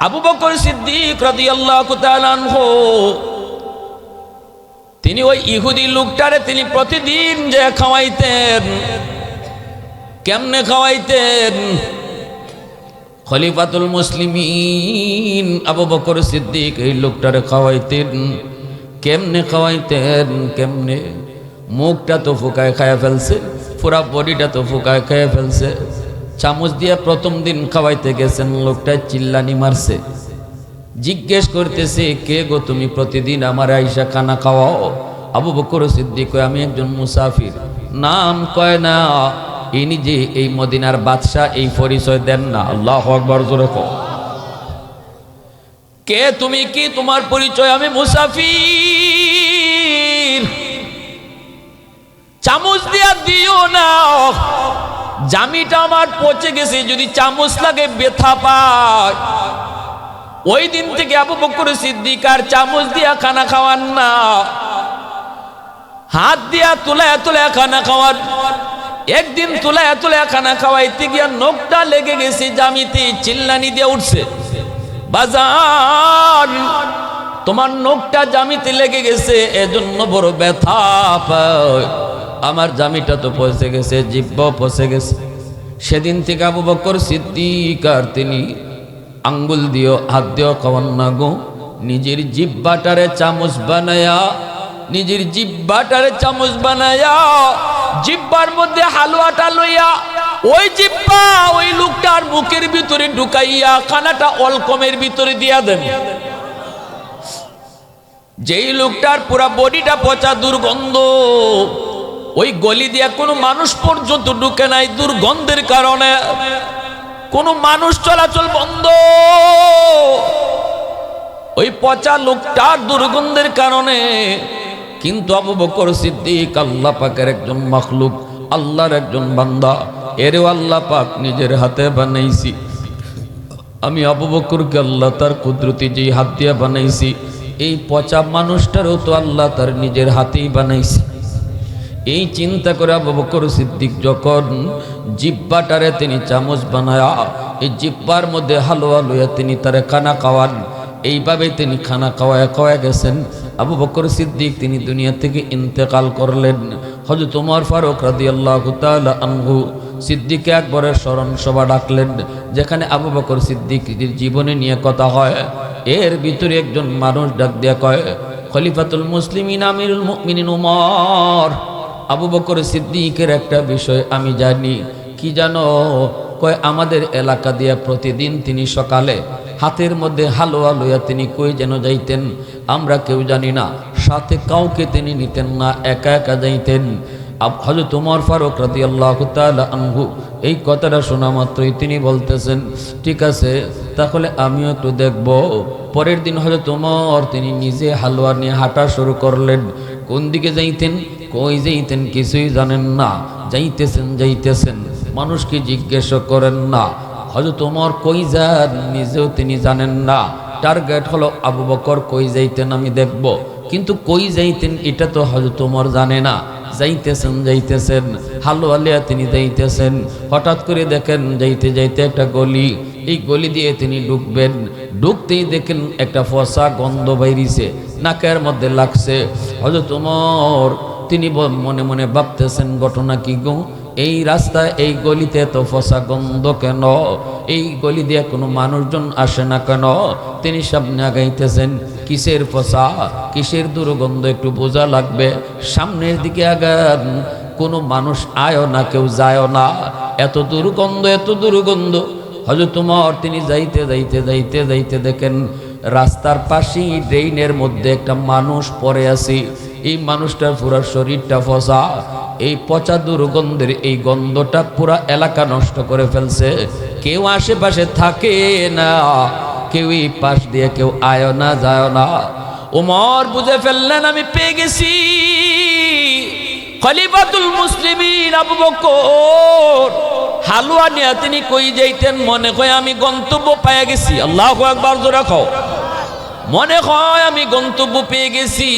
আবু বকর সিদ্দিক রাদিয়াল্লাহু তাআলা আনহু তিনি ওই ইহুদি লোকটারে তিনি প্রতিদিন যে খাওয়াইতেন। কেমনে খাওয়াইতেন? খলিফাতুল মুসলিমিন আবু বকর সিদ্দিক এই লোকটারে খাওয়াইতেন। কেমনে খাওয়াইতেন? কেমনে? মুখটা তো ফুকায় খায় ফেলছে, পুরা বডিটা তো ফুকায় খেয়ে ফেলছে। চামচ দিয়ে প্রথম দিন খাওয়াইতে গেছেন, লোকটা চিল্লানি মারছে। জিজ্ঞেস করতেছে, কে গো তুমি প্রতিদিন আমার আইসা খানা খাওয়াও? আবু বকর সিদ্দিক কয়, আমি একজন মুসাফির। নাম কয় না, ইনি যে এই মদিনার বাদশাহ, এই পরিচয় দেন না। আল্লাহু আকবার, জোরে কও। কে তুমি? কি তোমার পরিচয়? আমি মুসাফির। চামচ দিয়া দিও না, জামিটা আমার পচে গেছে, যদি চামচ লাগে ব্যথা পায়। ওই দিন থেকে আবু বকর সিদ্দিক আর চামচ দিয়া খানা খাওয়ান না, হাত দিয়া তুলায়া তুলায়া খানা খাওয়ান। একদিন তুলায়া তুলায়া খানা খাওয়াইতে গিয়া নখটা লেগে গেছে জামিতে, চিল্লানি দিয়ে উঠছে, বাজান তোমার নখটা জামিতে লেগে গেছে, এজন্য বড় ব্যথা পায়। আমার জামিটা তো পচে গেছে, জিহ্বা পচে গেছে। সেদিন থেকে আবু বকর সিদ্দিক আর তিনি আঙ্গুল দিও হাত দিও খাওয়ান না গো, নিজের জিহ্বাটারে চামচ বানায়া, নিজের জিহ্বাটারে চামচ বানায়া, জিহ্বার মধ্যে হালুয়াটা লইয়া ওই জিহ্বা ওই লোকটার মুখের ভিতরে ঢুকাইয়া খানাটা অলকমের ভিতরে দিয়া দেন। যেই লোকটার পুরা বডিটা পচা, দুর্গন্ধ, ওই গলি দিয়া কোনো মানুষ পর্যন্ত ঢুকে নাই দুর্গন্ধের কারণে, কোনো মানুষ চলাচল বন্ধ। ওই পচা লোকটার দুর্গন্ধের কারণে। কিন্তু আবু বকর সিদ্দিক আল্লাহ পাকের একজন মাখলুক, আল্লাহর একজন বান্দা, এরেও আল্লাহ পাক নিজের হাতে বানাইছি। আমি আবু বকরকে আল্লাহ তার কুদরতি যেই হাত দিয়ে বানাইছি, এই পচা মানুষটারও তো আল্লাহ তার নিজের হাতেই বানাইছি। এই চিন্তা করে আবু বকর সিদ্দিক যখন জিহ্বাটারে তিনি চামচ বানায়া এই জিহ্বার মধ্যে হালুয়া লইয়া তিনি তারে খানা খাওয়ান। এইভাবে তিনি খানা খাওয়ায় খাওয়ায় গেছেন। আবু বকর সিদ্দিক তিনি দুনিয়া থেকে ইন্তেকাল করলেন। হযরত ওমর ফারুক রাদিয়াল্লাহু তাআলা আনহু সিদ্দিক আকবরের স্মরণ সভা ডাকলেন, যেখানে আবু বকর সিদ্দিকের জীবনে নিয়ে কথা হয়। এর ভিতরে একজন মানুষ ডাক দিয়া কয়, খলিফাতুল মুসলিমিন আমিরুল মুমিনিন ওমর, আবু বকর সিদ্দিকের একটা বিষয় আমি জানি। কি জানো? কয়, আমাদের এলাকা দিয়া প্রতিদিন তিনি সকালে হাতের মধ্যে হালুয়া লইয়া তিনি কই যেন যাইতেন, আমরা কেউ জানি না। সাথে কাউকে তিনি নিতেন না, একা একা যাইতেন। হযরত ওমর ফারুক রাদিয়াল্লাহু তাআলা আনহু এই কথাটা শোনা মাত্রই তিনি বলতেছেন, ঠিক আছে তাহলে আমিও একটু দেখব। পরের দিন হযরত ওমর তিনি নিজে হালুয়া নিয়ে হাঁটা শুরু করলেন। কোন দিকে যাইতেন, কই যাইতেন কিছুই জানেন না, যাইতেছেন যাইতেছেন, মানুষকে জিজ্ঞেস করেন না। হযরত ওমর কই যান নিজেও তিনি জানেন না। টার্গেট হলো আবু বকর কই যাইতেন আমি দেখব, কিন্তু কই যাইতেন এটা তো হযরত ওমর জানে না। যাইতেছেন যাইতেছেন, হালুয়া লিয়া তিনি যাইতেছেন। হঠাৎ করে দেখেন যাইতে যাইতে একটা গলি, এই গলি দিয়ে তিনি ঢুকবেন। ঢুকতেই দেখেন একটা ফসা গন্ধ বাইরিছে, নাকের মধ্যে লাগছে। হযরত ওমর তিনি মনে মনে ভাবতেছেন, ঘটনা কি গো, এই রাস্তায় এই গলিতে এত ফসা গন্ধ কেন? এই গলি দিয়ে কোনো মানুষজন আসে না কেন? তিনি সামনে আগাইতেছেন, কিসের ফসা, কিসের দুর্গন্ধ একটু বোঝা লাগবে। সামনের দিকে আগান, কোনো মানুষ আয়ও না, কেউ যায়ও না, এত দুর্গন্ধ এত দুর্গন্ধ। হযরত ওমর তিনি যাইতে যাইতে যাইতে যাইতে দেখেন রাস্তার পাশেই ড্রেইনের মধ্যে একটা মানুষ পড়ে আছে। এই মানুষটার পুরা শরীরটা ফসা, এই পচা দুর্গন্ধের এই গন্ধটা পুরা এলাকা নষ্ট করে ফেলছে। কেউ আশেপাশে থাকে না, কেউই পাশ দিয়ে কেউ আয় না যায় না। ওমর বুঝে ফেললেন আমি পেয়ে গেছি খলিফাতুল মুসলিমিন আবু বকর। হালুয়া নিয়ে তিনি কই যাইতেন, মনে হয় আমি গন্তব্য পেয়ে গেছি। আল্লাহু আকবার, জোরে কও। মনে হয় আমি গন্তব্য পেয়ে গেছি।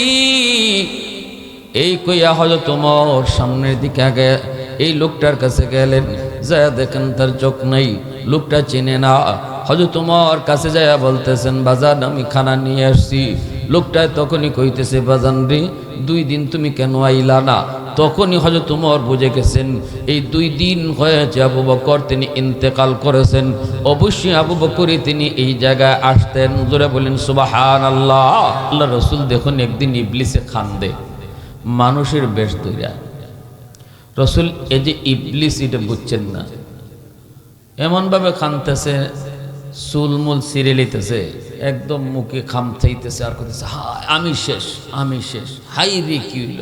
এই কইয়া হযরত ওমর সামনের দিকে আগে এই লোকটার কাছে গেলেন। যা দেখেন তার চোখ নাই, লোকটা চেনে না। হযরত ওমর কাছে যায়া বলতেছেন বাজান আমি খানা নিয়ে আসছি। লোকটা তখনই কইতেছে বাজান রে 2 দিন তুমি কেন আইলা না? তখনই হযরত ওমর বুঝে গেছেন এই 2 দিন হয়েছে আবু বকর তিনি ইন্তেকাল করেছেন, অবশ্যই আবু বকরই তিনি এই জায়গায় আসতেন। জোরে বলেন সুবহানাল্লাহ। আল্লাহ রাসূল দেখুন একদিন ইবলিসে খান্দে মানুষের বেশ ধইরা। রাসূল এই যে ইবলিস এটা বুঝছেন না, এমনভাবে খানতেছে চুলমুল ছিঁড়ে লিতেছে, একদম মুখে খামচাইতেছে আর করতেছে হায় আমি শেষ আমি শেষ, হাই রে কি হইল।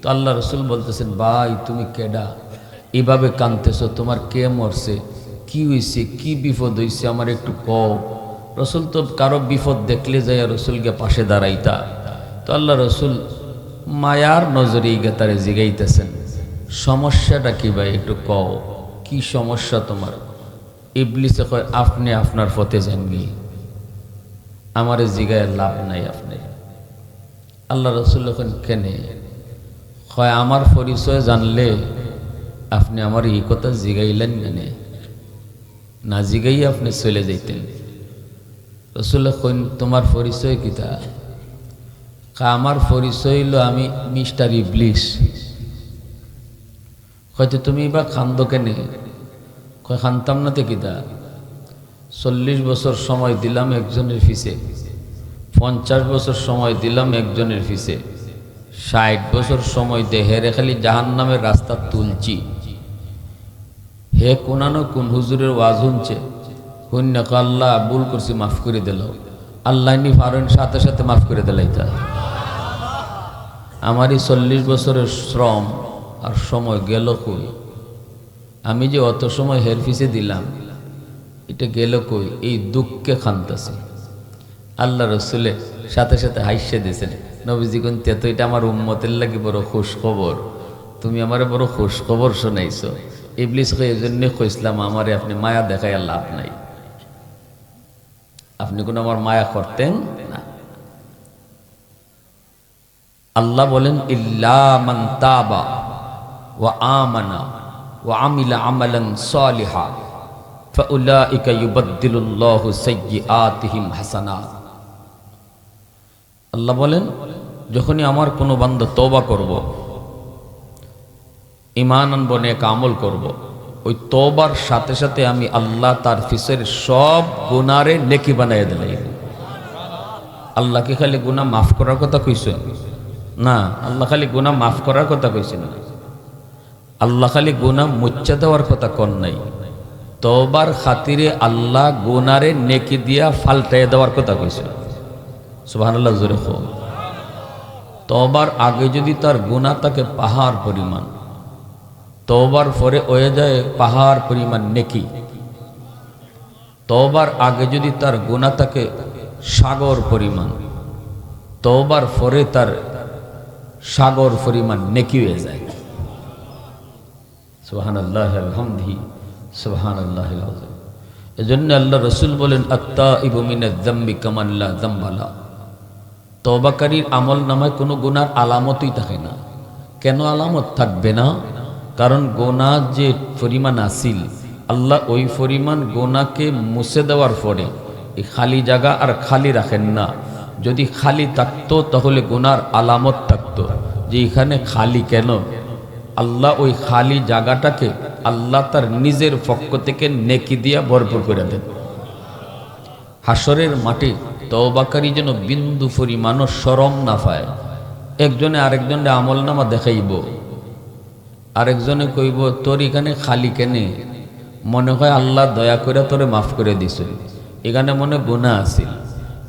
তো আল্লাহ রসুল বলতেছেন ভাই তুমি কেডা, এভাবে কানতেছো, তোমার কে মরছে, কি হয়েছে, কি বিপদ হয়েছে আমার একটু কও। রসুল তো কারো বিপদ দেখলে যাইয়া রসুলকে পাশে দাঁড়াইতা। তো আল্লাহ রসুল মায়ার নজরে তারে জিগাইতেছেন সমস্যাটা কি ভাই একটু কও, কি সমস্যা তোমার? ইবলিসে কয় আপনি আপনার পথে যাননি, আমারে জিগায় লাভ নাই আপনি। আল্লাহ রসুল এখন কেনে কয় আমার পরিচয় জানলে আপনি আমার এই কথা জিগাইলেন কেনে, না জিগাই আপনি চলে যাইতেন। রসুল কইন তোমার পরিচয় কিতা? আমার পরিচয় হইল আমি মিস্টার ইবলিস। হয়তো তুমি বা খান্দ কেনে? কয় খানতাম না তে কিতা, 40 বছর সময় দিলাম একজনের ফিসে, 50 বছর সময় দিলাম একজনের ফিসে, 60 বছর সময় দে হেরে খালি জাহান্নামের রাস্তা তুলছি। হে কোনানো কোন হুজুরের ওয়াজ শুনছে, কন্যা আল্লাহ ভুল করছি মাফ করে দিল, আল্লাহ নি ফারেন সাথে সাথে মাফ করে দিলাইতা। আমার এই 40 বছরের শ্রম আর সময় গেল কই? আমি যে অত সময় হের ফিসে দিলাম এটা গেল কই? এই দুঃখে খানতেছে। আল্লাহ রসুলের সাথে সাথে হাইসে দিয়েছেন নবীজি কোন তো এটা আমার উম্মতের লাগি বড় খুশ খবর, তুমি আমারে বড় খুশ খবর শোনাইছো। ইবলিস এই জন্য কইসলাম আমারে আপনি মায়া দেখায় লাভ নাই, আপনি কোন আমার মায়া করতেন না। আল্লাহ বলেন ইল্লা মান তাবা ওয়া আমানা ওয়া আমিলা আমালান সালিহা ফাউলাইকা ইউবাদদিলুল্লাহু সাইয়্যাতিহিম হাসানাত। আল্লাহ বলেন যখনই আমার কোনো বান্দা তওবা করব, ঈমান আনব, নেক আমল করব, ওই তওবার সাথে সাথে আমি আল্লাহ তার ফিসের সব গুনারে নেকি বানাইয়া দিলাম। আল্লাহ কি খালি গুনাহ মাফ করার কথা কইছেন? না, আল্লাহ খালি গুনাহ মাফ করার কথা কইছেন না, আল্লাহ খালি গুনাহ মুচ্ছা দেওয়ার কথা কন নাই। তওবার খাতিরে আল্লাহ গুনারে নেকি দিয়া ফালটাইয়া দেওয়ার কথা কইছেন। সুবহানাল্লাহ জোরে কও। তওবার আগে যদি তার গুনাহ থাকে পাহাড় পরিমাণ, তওবার পরে হয়ে যায় পাহাড় পরিমাণ নেকি। তওবার আগে যদি তার গুনাহ থাকে সাগর পরিমাণ, তওবার পরে তার সাগর পরিমাণ নেকি হয়ে যায়। সুবহানাল্লাহি আলহামদি সুবহানাল্লাহিল আযীম। এজন্য আল্লাহ রাসূল বলেন আত-তাইবু মিনাজ যামবি কামান লা যামবা লা। তওবাকারীর আমল নামায় কোনো গুনার আলামতই থাকে না। কেন আলামত থাকবে না? কারণ গুনাহ যে পরিমাণ আসিল আল্লাহ ওই পরিমাণ গুনাহকে মুছে দেওয়ার পরে এই খালি জায়গা আর খালি রাখেন না। যদি খালি থাকতো তাহলে গুনার আলামত থাকতো যে এখানে খালি কেন। আল্লাহ ওই খালি জায়গাটাকে আল্লাহ তার নিজের পক্ষ থেকে নেকি দিয়া ভরপুর করে দেন। হাসরের মাঠে তওবাকারী যেন বিন্দু পরিমাণও শরম না পায়। একজনে আরেকজনে আমল নামা দেখাইব, আরেকজনে কইব তোর এখানে খালি কেনে, মনে হয় আল্লাহ দয়া করে তোরে মাফ করে দিছে, এখানে মনে গুনাহ আছিল।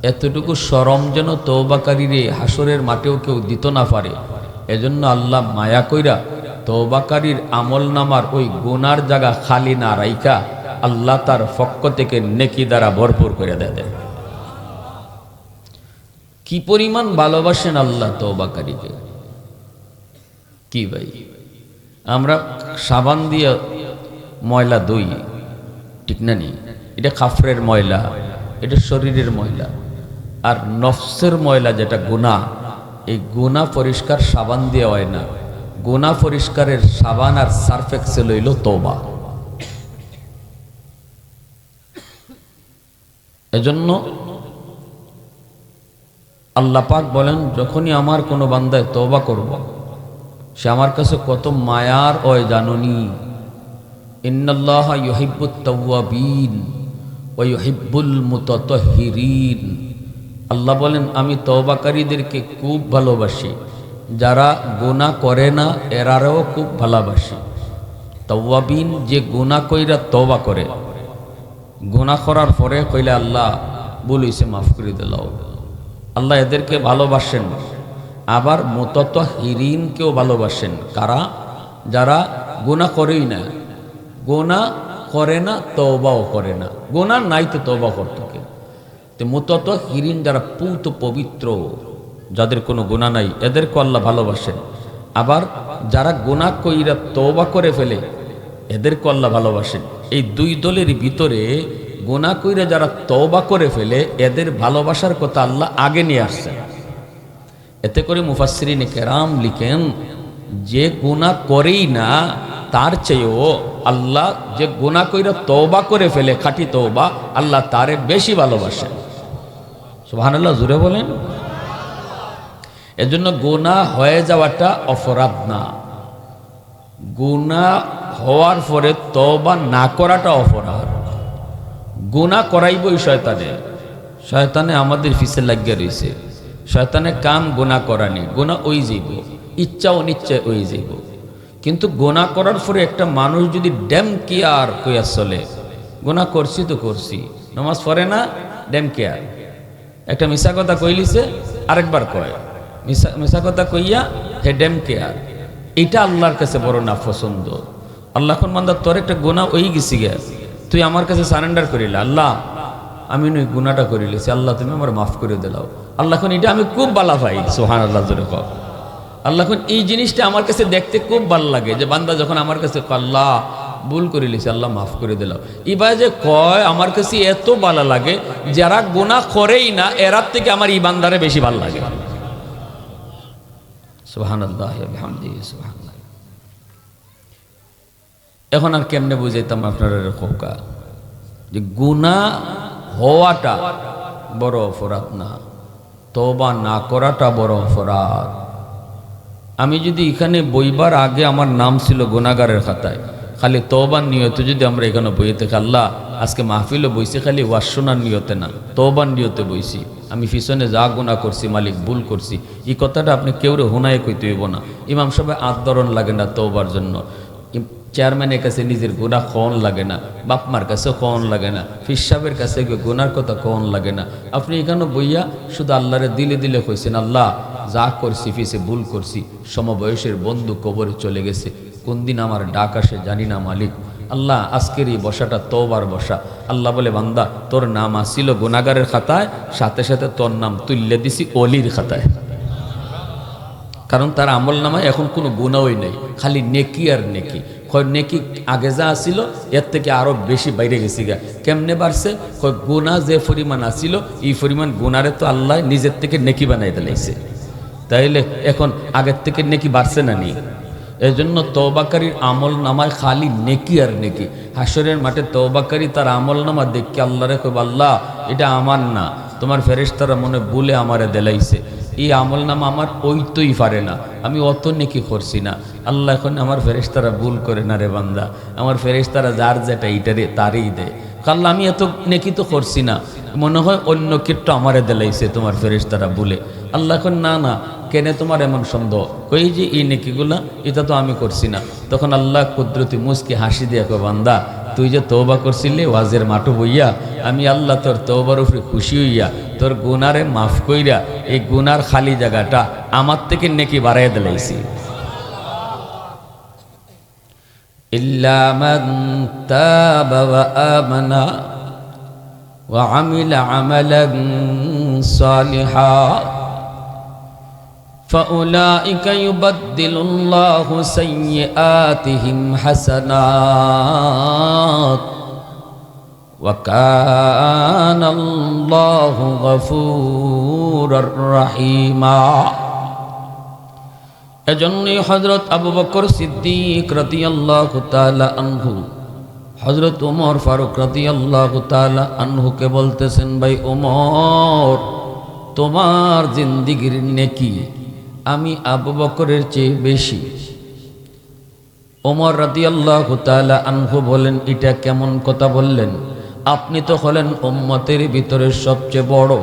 এতটুকু শরম যেন তওবাকারীরে হাসরের মাঠেও কেউ দিত না পারে। এজন্য আল্লাহ মায়া কইরা তওবাকারীর আমল নামার ওই গুনার জায়গা খালি না রাইকা আল্লাহ তার পক্ষ থেকে নেকি দ্বারা ভরপুর করে দেন। কি পরিমাণ ভালোবাসেন আল্লাহ তওবাকারীকে। কি ভাই, আমরা সাবান দিয়ে ময়লা ধুই, ঠিক না নি? এটা কাফরের ময়লা, এটা শরীরের ময়লা। আর নফসের ময়লা যেটা গুনাহ, এই গুনাহ পরিষ্কার সাবান দিয়ে হয় না। গুনাহ পরিষ্কারের সাবান আর সার্ফ এক্সেল হইল তওবা। এজন্য আল্লাহ পাক বলেন, যখনই আমার কোনো বান্দায় তওবা করব, সে আমার কাছে কত মায়ার ওই জাননি। ইন্নাল্লাহা ইউহিব্বুত তাওয়াবিন ওয়া ইউহিব্বুল মুতাতাহহিরিন। আল্লাহ বলেন, আমি তওবাকারীদেরকে খুব ভালোবাসি, যারা গুনাহ করে না এরারেও খুব ভালোবাসি। তাওয়াবিন যে গুনাহ কইরা তওবা করে, গুনাহ করার পরে কইলে আল্লাহ ভুল হইছে মাফ করে দিলাও, আল্লাহ এদেরকে ভালোবাসেন। আবার মুতাতাহহিরিনকেও ভালোবাসেন। কারা? যারা গুনাহ করেই না, গুনাহ করে না, তওবাও করে না। গুনাহ নাই তো তওবা করতে কে? তো মুতাতাহহিরিন যারা পূত পবিত্র, যাদের কোনো গুনাহ নাই, এদেরকে আল্লাহ ভালোবাসেন। আবার যারা গুনাহ কইরা তওবা করে ফেলে, এদেরকে আল্লাহ ভালোবাসেন। এই দুই দলের ভিতরে গুনাহ কইরা যারা তওবা করে ফেলে, এদের ভালোবাসার কথা আল্লাহ আগে নিয়ে আসছেন। এতে করে মুফাসসিরিনে কেরাম লিখেন, যে গুনাহ করেই না তার চেয়েও আল্লাহ যে গুনাহ কইরা তওবা করে ফেলে, খাঁটি তওবা, আল্লাহ তারে বেশি ভালোবাসেন। সুবহানাল্লাহ, জোরে বলেন। এজন্য গুনাহ হয়ে যাওয়াটা অপরাধ না, গুনাহ হওয়ার পরে তওবা না করাটা অপরাধ। গুনাহ করাইবই শয়তানে, শয়তানে আমাদের পিছে লাগিয়ে রয়েছে। শয়তানের কাম গুনাহ করানি, গুনাহ ওই যাইব, ইচ্ছা অনিচ্ছায় ওই যাইব। কিন্তু গুনাহ করার পরে একটা মানুষ যদি ড্যাম কেয়ার কইয়া চলে, গুনাহ করছি তো করছি, নামাজ পড়ে না, ড্যাম কেয়ার, একটা মিশা কথা কইলিছে আরেকবার কয়, মিশা কথা কইয়া হে ড্যাম কেয়ার, এটা আল্লাহর কাছে বড় না পছন্দ। আল্লাহ কোন বান্দা তোর একটা গুনাহ ওই গেছি গে, তুই আমার কাছে সারেন্ডার করিলে, আল্লাহ আমি ওই গুনাহটা করিলেছি, আল্লাহ তুমি আমার মাফ করে দিলাও। আল্লাহ কোন এটা আমি খুব ভালো পাই। সুবহানাল্লাহ, জোরে কও। আল্লাহ কোন এই জিনিসটা আমার কাছে দেখতে খুব ভালো লাগে, যে বান্দা যখন আমার কাছে আল্লাহ ভুল করিলেছি, আল্লাহ মাফ করে দিলাও। এবার যে কয় আমার কাছে এত ভালো লাগে, যারা গুনাহ করেই না এরার থেকে আমার এই বান্দারে বেশি ভালো লাগে। সুবহানাল্লাহ ওয়া বিহামদিহি সুবহানাল্লাহ। এখন আর কেমনে বুঝাইতাম আপনারা খোকা, যে গুনাহ হওয়াটা বড় অপরাধ না, তওবা না করাটা বড় অপরাধ। আমি যদি এখানে বইবার আগে আমার নাম ছিল গুনাহগারের খাতায়, খালি তওবার নিয়তে যদি আমরা এখানে বইতে, আল্লাহ আজকে মাহফিলে বইছি খালি ওয়াজ শোনার নিয়তে না, তওবার নিয়তে বইছি, আমি পিছনে যা গুনাহ করছি মালিক ভুল করছি, এই কথাটা আপনি কেউরে হুনায় কইতে হইব না। ইমাম সাহেব আন্দোলন লাগে না তওবার জন্য, চেয়ারম্যানের কাছে নিজের গুনাহ কন লাগে না, বাপমার কাছে কন লাগে না, ফির সাহেবের কাছে গুনার কথা কন লাগে না। আপনি এখানে বইয়া শুধু আল্লাহরে দিলে দিলে কইছেন, আল্লাহ যা করছি ফিসে ভুল করছি, সমবয়সের বন্ধু কবরে চলে গেছে, কোন দিন আমার ডাক আসে জানি না মালিক। আল্লাহ আজকের এই বসাটা তওবার বসা। আল্লাহ বলে, বান্দা তোর নাম আসছিল গুনাহগারের খাতায়, সাথে সাথে তোর নাম তুললে দিছি অলির খাতায়। কারণ তার আমল নামায় এখন কোনো গুনাহই নেই, খালি নেকি আর নেকি। নেকি আগে যা আসছিল এর থেকে আরো বেশি বাইরে গেছি গা। কেমনে বাড়ছে? গুনাহ যে পরিমাণ আসছিল, এই পরিমাণ গুনারে তো আল্লাহ নিজের থেকে নেকি বানাই দিলাইছে। তাইলে এখন আগের থেকে নেকি বাড়ছে না নি? এই জন্য তওবাকারীর আমল নামায় খালি নেকি আর নেকি। হাসরের মাঠে তওবাকারী তার আমল নামা দেখে আল্লাহরে কইবে, আল্লাহ এটা আমার না, তোমার ফেরেশতারা মনে ভুলে আমারে দেলাইছে, এই আমল নামা আমার ওইতই পারে না, আমি অত নেকি করছি না। আল্লাহ এখন আমার ফেরেশতারা ভুল করে না রে বান্দা, আমার ফেরেশতারা যার যেটা এইটারে তারই দেয়। কাল আমি এত নেকি তো করছি না, মনে হয় অন্য কেটটা আমারে দেলাইছে তোমার ফেরেশতারা ভুলে। আল্লাহ এখন না না, কেনে তোমার এমন সন্দেহ? কই যে এই নেকিগুলা এটা তো আমি করছি না। তখন আল্লাহ কুদরতি মুস্কি হাসি দিয়া কয়, বান্দা তুই যে তওবা করছিলি ওয়াজের মাঠে বইয়া, আমি আল্লাহ তোর তওবার উপরে খুশি হইয়া তোর গুনারে মাফ কইরা এই গুনার খালি জায়গাটা আমার থেকে নেকি বাড়াইয়া দিলাইছি। ইল্লা মান তাবা ওয়া আমানা ওয়া আমিলা আমালান সালিহা فَأُولَئِكَ يُبَدِّلُ اللَّهُ سَيِّئَاتِهِمْ حَسَنَاتٍ وَكَانَ اللَّهُ غَفُورًا رَحِيمًا। এজন্যই হযরত আবু বকর সিদ্দিক রাদিয়াল্লাহু তাআলা আনহু হযরত ওমর ফারুক রাদিয়াল্লাহু তাআলা আনহুকে বলতেছেন, ভাই ওমর, তোমার জিন্দেগীর নেকি আমি আবু বকরের চেয়ে বেশি। ওমর রাদিয়াল্লাহু তাআলা আনহু বলেন, এটা কেমন কথা বললেন? আপনি তো হলেন উম্মতের ভিতরে সবচেয়ে বড়,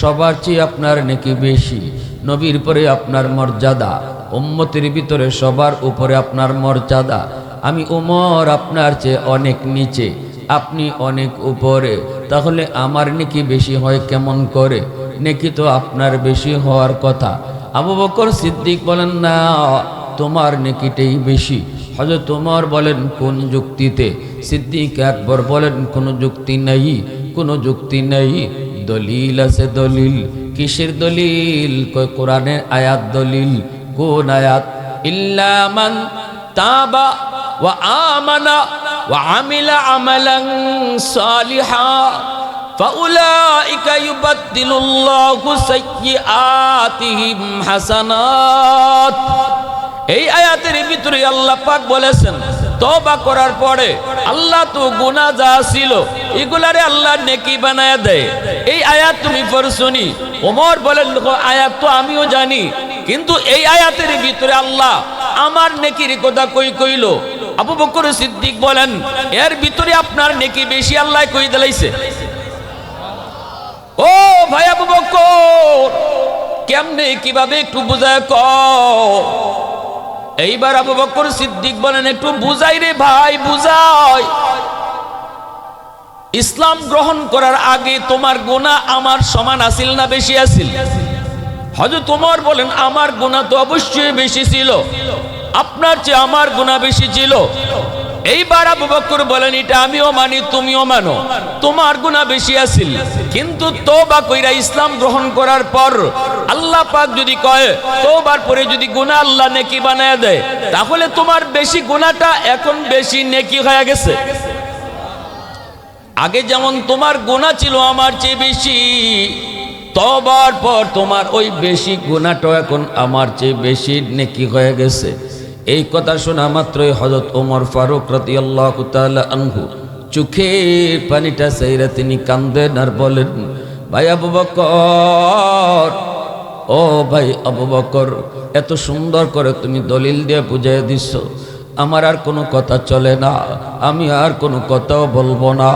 সবার চেয়ে আপনার নেকি বেশি, নবীর পরে আপনার মর্যাদা, উম্মতের ভিতরে সবার উপরে আপনার মর্যাদা। আমি ওমর আপনার চেয়ে অনেক নিচে, আপনি অনেক উপরে, তাহলে আমার নেকি বেশি হয় কেমন করে? নেকি তো আপনার বেশি হওয়ার কথা। আবু বকর সিদ্দিক বলেন, না, তোমার নেকিটাই বেশি। হযরত ওমর বলেন, কোন যুক্তিতে? সিদ্দিক আকবর বলেন, কোনো যুক্তি নেই, কোনো যুক্তি নেই। দলিল আছে, দলিল। কিসের দলিল? কোরআনের আয়াত দলিল। কোন আয়াত? ইল্লা মান তাবা ওয়া আমানা ওয়া আমিলা আমালান সালিহা ফাউলাইকা ইউবাদদিলুল্লাহু সাইয়্যাতিহিম হাসানাত। এই আয়াতের ভিতরে আল্লাহ পাক বলেছেন, তওবা করার পরে আল্লাহ তো গুনাহ যা ছিল এগুলারে আল্লাহ নেকি বানায়া দেয়। এই আয়াত তুমি পড়ছনি? ওমর বলেন, আয়াত তো আমিও জানি, কিন্তু এই আয়াতের ভিতরে আল্লাহ আমার নেকির কথা কইল। আবু বকর সিদ্দিক বলেন, এর ভিতরে আপনার নেকি বেশি আল্লাহ কই দিলাইছে। ও ভাই আবু বকর, কেমনে কিভাবে একটু বুঝায় কও। এইবার আবু বকর সিদ্দিক বলেন, একটু বুঝাই রে ভাই, বুঝাই। ইসলাম গ্রহণ করার আগে তোমার গুনাহ আমার সমান আছিল না বেশি আছিল? হযরত ওমর বলেন, আমার গুনাহ তো অবশ্যই বেশি ছিল, আপনার চেয়ে আমার গুনাহ বেশি ছিল। এইবার আবু বকর বলেন, এটা আমিও মানি, তুমিও মানো, তোমার গুনাহ বেশি আছিল, কিন্তু তওবা কইরা ইসলাম গ্রহণ করার পর আল্লাহ পাক যদি কয় তওবার পরে যদি গুনাহ আল্লাহ নেকি বানায় দেয়, তাহলে তোমার বেশি গুনাহটা এখন বেশি নেকি হয়ে গেছে। আগে যেমন তোমার গুনাহ ছিল আমার চেয়ে বেশি, তওবার পর তোমার ওই বেশি গুনাহটা এখন আমার চেয়ে বেশি নেকি হয়ে গেছে। এই কথা শোনা মাত্রই হযরত ওমর ফারুক রাদিয়াল্লাহু তাআলা আনহু চোখের পানিটা চাইরা তিনি কান্দেন আর বলেন, ভাই আবু বকর, ও ভাই আবু বকর, এত সুন্দর করে তুমি দলিল দিয়ে বুঝিয়ে দিচ্ছ, আমার আর কোনো কথা চলে না, আমি আর কোনো কথাও বলবো না।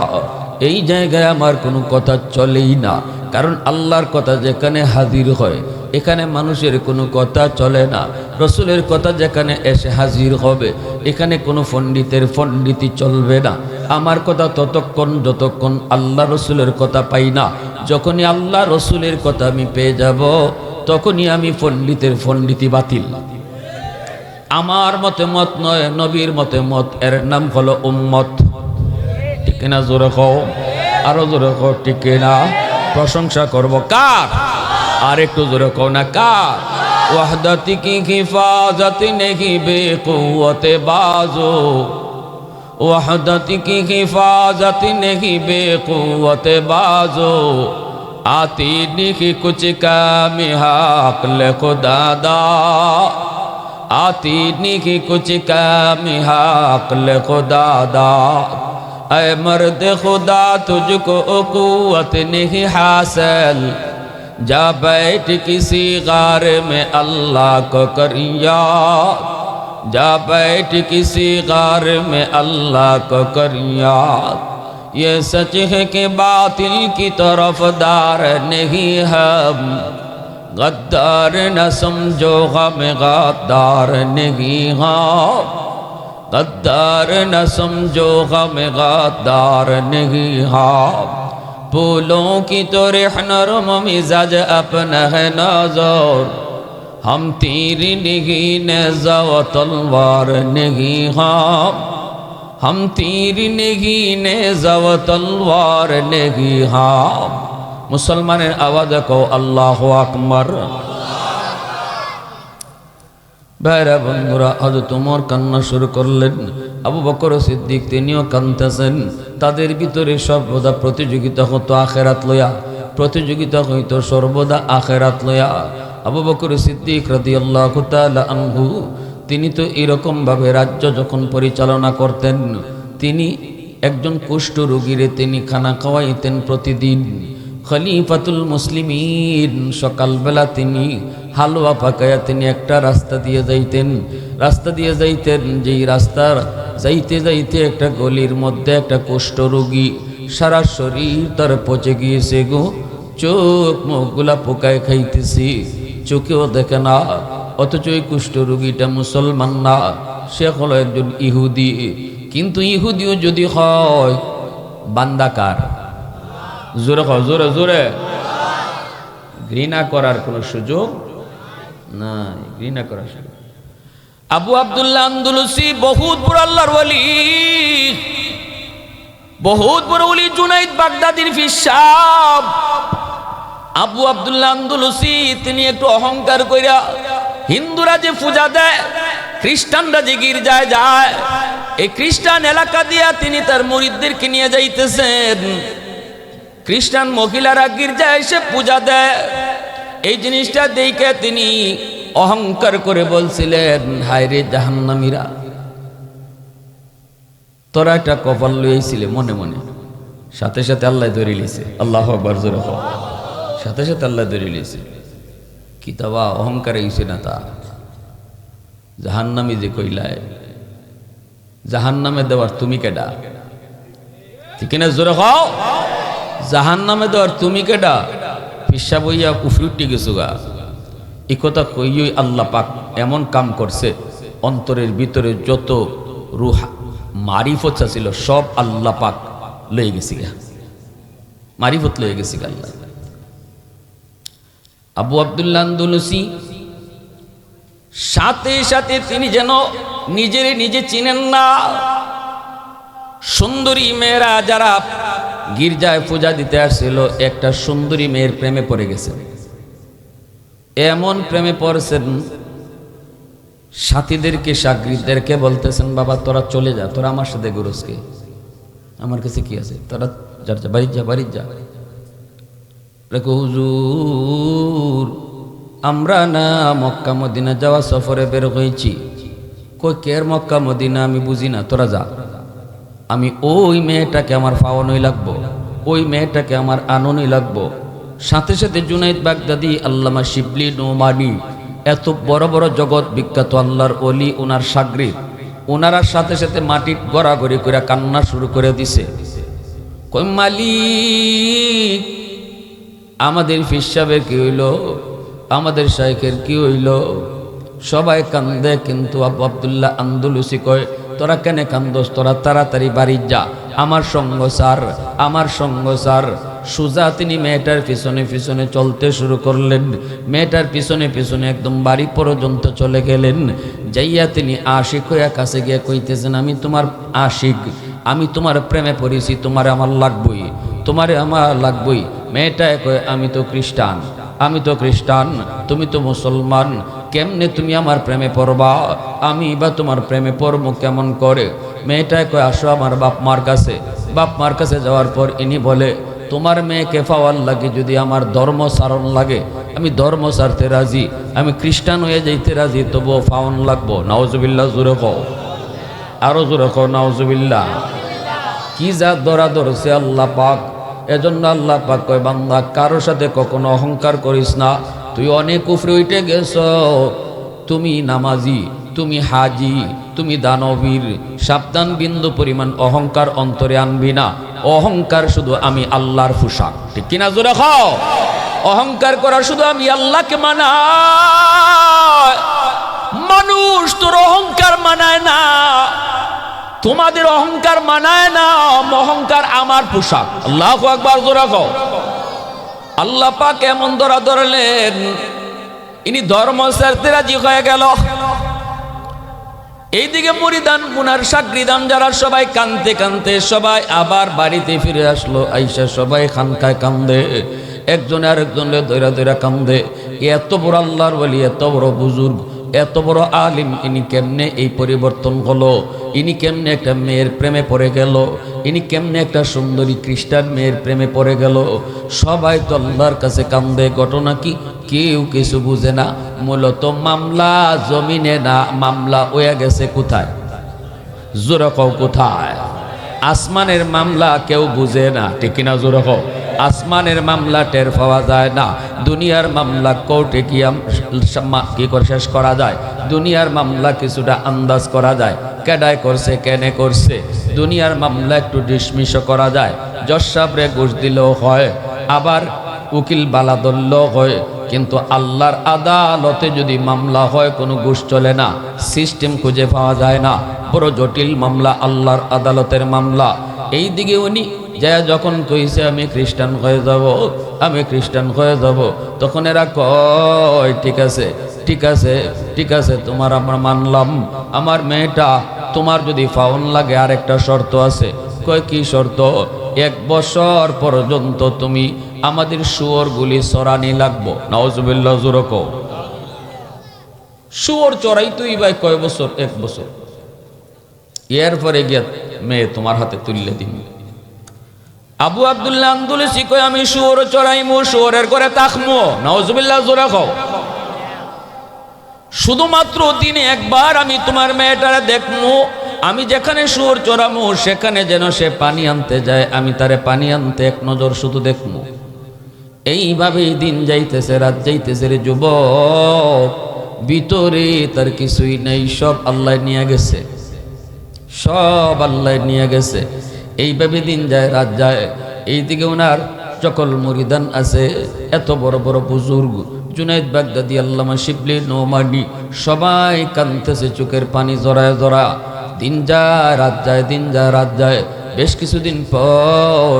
এই জায়গায় আমার কোনো কথা চলেই না, কারণ আল্লাহর কথা যেখানে হাজির হয় এখানে মানুষের কোনো কথা চলে না। রসুলের কথা যেখানে এসে হাজির হবে এখানে কোনো পণ্ডিতের পণ্ডিতি চলবে না। আমার কথা ততক্ষণ যতক্ষণ আল্লাহ রসুলের কথা পাই না। যখনই আল্লাহ রসুলের কথা আমি পেয়ে যাব তখনই আমি পণ্ডিতের পণ্ডিতি বাতিল। আমার মতে মত নয়, নবীর মতে মত, এর নাম হলো উম্মত। ঠিক না? জোরে কও, আরো জোরে কও, ঠিক না? প্রশংসা করব কার? আর একটু জোরে কও না, কার? ওয়াহদাতি কি হিফাজত নেহি বেকুওয়াতে বাজো, ওয়াহদাতি কি হিফাজত নেহি বেকুওয়াতে বাজো, आती नहीं कुछ काम हक ले खुदा दा, आती नहीं कुछ काम हक ले खुदा दा, ऐ मर्द खुदा तुझको कुव्वत नहीं हासिल, जा बैठ किसी गार में अल्लाह को कर याद, जा बैठ किसी गार में अल्लाह को कर याद, ये सच है कि बातिल की तरफदार नहीं हम, गद्दार न समझो गम गद्दार नहीं हम, गद्दार न समझो गम गद्दार नहीं हम, फूलों की तो रेह नरम मिजाज अपना है नजर, हम तीर नहीं नेज़ा व तलवार नहीं हम, हम तीर नहीं नेज़ा व तलवार नहीं हम। मुसलमाনের आवाज को আল্লাহু আকবার। ভাইরা বন্ধুরা, হযরত ওমর কান্না শুরু করলেন, আবু বকর সিদ্দিক তিনিও কাঁদতেছেন। তাদের ভিতরে সর্বদা প্রতিযোগিতা হতো আখিরাত লইয়া, প্রতিযোগিতা হইতো সর্বদা আখিরাত লইয়া। আবু বকর সিদ্দিক রাদিয়াল্লাহু তাআলা আনহু তিনি তো এরকমভাবে রাজ্য যখন পরিচালনা করতেন, তিনি একজন কুষ্ঠ রোগীরে তিনি খানা খাওয়াইতেন প্রতিদিন। খলিফাতুল মুসলিমিন সকালবেলা তিনি হালুয়া পাকায়া তিনি একটা রাস্তা দিয়ে যাইতেন। যেই রাস্তা যাইতে যাইতে একটা গলির মধ্যে একটা কুষ্ঠ রোগী, সারা শরীর তার পচে গিয়েছে গো, চোখ মুখগুলা পোকায় খাইতেছি, চোখেও দেখে না। অথচ ওই কুষ্ঠ রোগীটা মুসলমান না, সে হলো একজন ইহুদি। কিন্তু ইহুদিও যদি হয়, বান্দাকার? জোরে জোরে জোরে। ঘৃণা করার কোনো সুযোগ নাই, ঘৃণা করার সুযোগ। আবু আব্দুল্লাহ আন্দলুসি বহুত বড় আল্লাহর ওয়ালি, বহুত বড় ওলি, জুনাইদ বাগদাদির ফিসাব। আবু আব্দুল্লাহ আন্দলুসি তিনি একটু অহংকার কইরা, হিন্দুরা যে পূজা দেয়, খ্রিস্টানরা যে গির্জায় যায়, এই খ্রিস্টান এলাকা দিয়া তিনি তার মুরিদদেরকে নিয়ে যাইতেছেন। খ্রিস্টান মহিলারা গির্জায় এসে পূজা দেয়, এই জিনিসটা দেখে তিনি অহংকার করে বলছিলেন, হায় রে জাহান্নামীরা, তোরা একটা কপাল লইছিলে মনে মনে, সাথে সাথে আল্লাহ ধরে লিছে। আল্লাহু আকবার, জোরে কও। সাথে সাথে আল্লাহ ধরে লিছে। কি তাবা অহংকারে হইছে না তা? জাহান্নামী যে কইলায়, জাহান্নামে দেওয়ার তুমি কেডা? ঠিক না? জোরে কও। জাহান্নামে দেওয়ার তুমি কেডা? পিসা বইয়া উফরুটি গেছো গা। এই কথা কইই আল্লাহ পাক এমন কাম করছে, অন্তরের ভিতরে যত রূহ মারিফত ছিল সব আল্লাহ পাক লয়ে গেছি গা, মারিফত লয়ে গেছি গা আল্লাহ। আবু আব্দুল্লাহ আন্দলুসি সাথে সাথে তিনি যেন নিজের নিজে চিনেন না। সুন্দরী মেয়েরা যারা গির্জায় পূজা দিতে আসছিল, একটা সুন্দরী মেয়ের প্রেমে পড়ে গেছেন। এমন প্রেমে পড়ছেন, সাথীদেরকে সাগরিদদেরকে বলতেছেন, বাবা তোরা চলে যা, তোরা আমার সাথে গুরুজকে, আমার কাছে কি আছে, তোরা যার যা, বাড়ি যা, বাড়ি যা। হুজুর আমরা না মক্কা মদিনা যাওয়া সফরে বের হয়েছি। কই কের মক্কা মদিনা আমি বুঝি না, তোরা যা। আমি ওই মেয়েটাকে আমার পাওয়ানোই লাগবো, ওই মেয়েটাকে আমার আননই লাগবো। সাথে সাথে জুনাইদ বাগদাদি, আল্লামা শিবলি নোমানি, এত বড় বড় জগৎ বিখ্যাত আল্লাহর ওলি, ওনার সাগরিদ, ওনারা সাথে সাথে মাটি গড়াগড়ি করে কান্না শুরু করে দিছে। কই মালিক, আমাদের ফিসাবের কি হইল, আমাদের শাইখের কি হইল? সবাই কান্দে, কিন্তু আবু আব্দুল্লাহ আন্দলুসি কয়, তোরা কেন কান্দোস, তোরা তাড়াতাড়ি বাড়ি যা, আমার সঙ্গ সার, আমার সঙ্গ সার। সুজা তিনি মেয়েটার পিছনে পিছনে চলতে শুরু করলেন। মেয়েটার পিছনে পিছনে একদম বাড়ি পর্যন্ত চলে গেলেন। যাইয়া তিনি আশিক হইয়া কাছে গিয়ে কইতেছেন, আমি তোমার আশিক, আমি তোমার প্রেমে পড়েছি, তোমারে আমার লাগবই, তোমারে আমার লাগবই। মেয়েটা কয়, আমি তো খ্রিস্টান, আমি তো খ্রিস্টান, তুমি তো মুসলমান, কেমনে তুমি আমার প্রেমে পড়বা? আমি বা তোমার প্রেমে পড়বো কেমন করে? মেয়েটায় কয়, আসো আমার বাপ মার কাছে। বাপ মার কাছে যাওয়ার পর ইনি বলে, তোমার মেয়েকে পাওয়ার লাগে যদি আমার ধর্ম সারণ লাগে, আমি ধর্ম সারতে রাজি, আমি খ্রিস্টান হয়ে যাইতে রাজি, তবুও পাওয়ান লাগবো। নাউজুবিল্লাহ, জোরে কও, আরো জোরে কও নাউজুবিল্লাহ। কি যা ধরা ধরছে আল্লাহ পাক। এজন্য আল্লাহ পাক কয়, বান্দা কারোর সাথে কখনো অহংকার করিস না। তুই অনেক উপরে উঠে গেছ, তুমি নামাজি, তুমি হাজি, তুমি দানবীর, সাবধান, বিন্দু পরিমাণ অহংকার অন্তরে আনবি না। অহংকার শুধু আমি আল্লাহর পোশাক, ঠিক কিনা জোরে খাও? অহংকার করা শুধু আমি আল্লাহকে মানায়, মানুষ তোর অহংকার মানায় না, তোমাদের অহংকার মানায় না। অহংকার আমার পোশাক। আল্লাহু আকবার, জোরে খাও। আল্লাহ পাক এমন ধরা ধরলেন, ইনি ধর্ম ছাড়তে রাজি হয়ে গেল। এইদিকে মুরিদান, মুনার সাগরিদান যারা সবাই কানতে কানতে সবাই আবার বাড়িতে ফিরে আসলো। আইসা সবাই খানকায় কান্দে, একজন আরেকজনের দৈরা দৈরা কান্দে। এত বড় আল্লাহর ওলি, এত বড় বুজুর্গ, এত বড় আলিম, ইনি কেমনে এই পরিবর্তন হলো? ইনি কেমনে একটা মেয়ের প্রেমে পড়ে গেল? ইনি কেমনে একটা সুন্দরী খ্রিস্টান মেয়ের প্রেমে পড়ে গেল? সবাই তো আল্লাহর কাছে কান্দে। ঘটনা কি? কেউ কিছু বুঝে না। মূলত মামলা জমিনে না, মামলা হয়ে গেছে কোথায়? জোরে কও কোথায়? আসমানের মামলা কেউ বুঝে না, ঠিক কিনা জোরে হোক। আসমানের মামলা টের পাওয়া যায় না, দুনিয়ার মামলা কোর্টে কি করে শেষ করা যায়, দুনিয়ার মামলা কিছুটা আন্দাজ করা যায়, কেডায় করছে কেনে করছে, দুনিয়ার মামলা একটু ডিসমিসও করা যায়, জজ সাহেবরে ঘুষ দিলেও হয়, আবার উকিল বালা ধরলেও হয়। কিন্তু আল্লাহর আদালতে যদি মামলা হয় কোনো ঘুষ চলে না, সিস্টেম খুঁজে পাওয়া যায় না, বড় জটিল মামলা আল্লাহর আদালতের মামলা। এই দিকে উনি যায় যখন কইছে আমি খ্রিস্টান হয়ে যাব, আমি খ্রিস্টান হয়ে যাব, তখন এরা কয় ঠিক আছে ঠিক আছে ঠিক আছে তোমার আমরা মানলাম, আমার মেয়েটা তোমার যদি ফাউন লাগে আর একটা শর্ত আছে। কয় কি শর্ত? 1 বছর পর্যন্ত তুমি আমাদের শুয়োরগুলি চড়ানি লাগবো। নাউজুবিল্লাহ জোরে কও। শুয়োর চড়াই তুই ভাই কয় বছর? 1 বছর। এরপরে গিয়া মেয়ে তোমার হাতে তুললে দিন। আবু আব্দুল্লাহ আন্দুলুসি কয় আমি শুয়োর চড়াইমু, শুয়োরের করে তাকমু। নাউজুবিল্লাহ জোরে কও। শুধুমাত্র দিনে একবার আমি তোমার মেয়েটারে দেখমু, আমি যেখানে শুয়োর চড়ামু সেখানে যেন সে পানি আনতে যায়, আমি তারে পানি আনতে এক নজর শুধু দেখমু। এইভাবেই দিন যাইতেছে, রাত যাইতেছে রে যুবক, ভিতরে তার কিছুই নাই, সব আল্লাহ নিয়ে গেছে, সব আল্লাহ নিয়ে গেছে। এইভাবে দিন যায় রাত যায়। এইদিকে ওনার সকল মুরিদান আছে, এত বড় বড় বুজুর্গ, জুনাইদ বাগদাদি, আল্লামা শিবলি নোমানি, সবাই কাঁদতেছে, চোখের পানি জড়ায় জড়া। দিন যায় রাত যায়, দিন যায় রাত যায়। বেশ কিছুদিন পর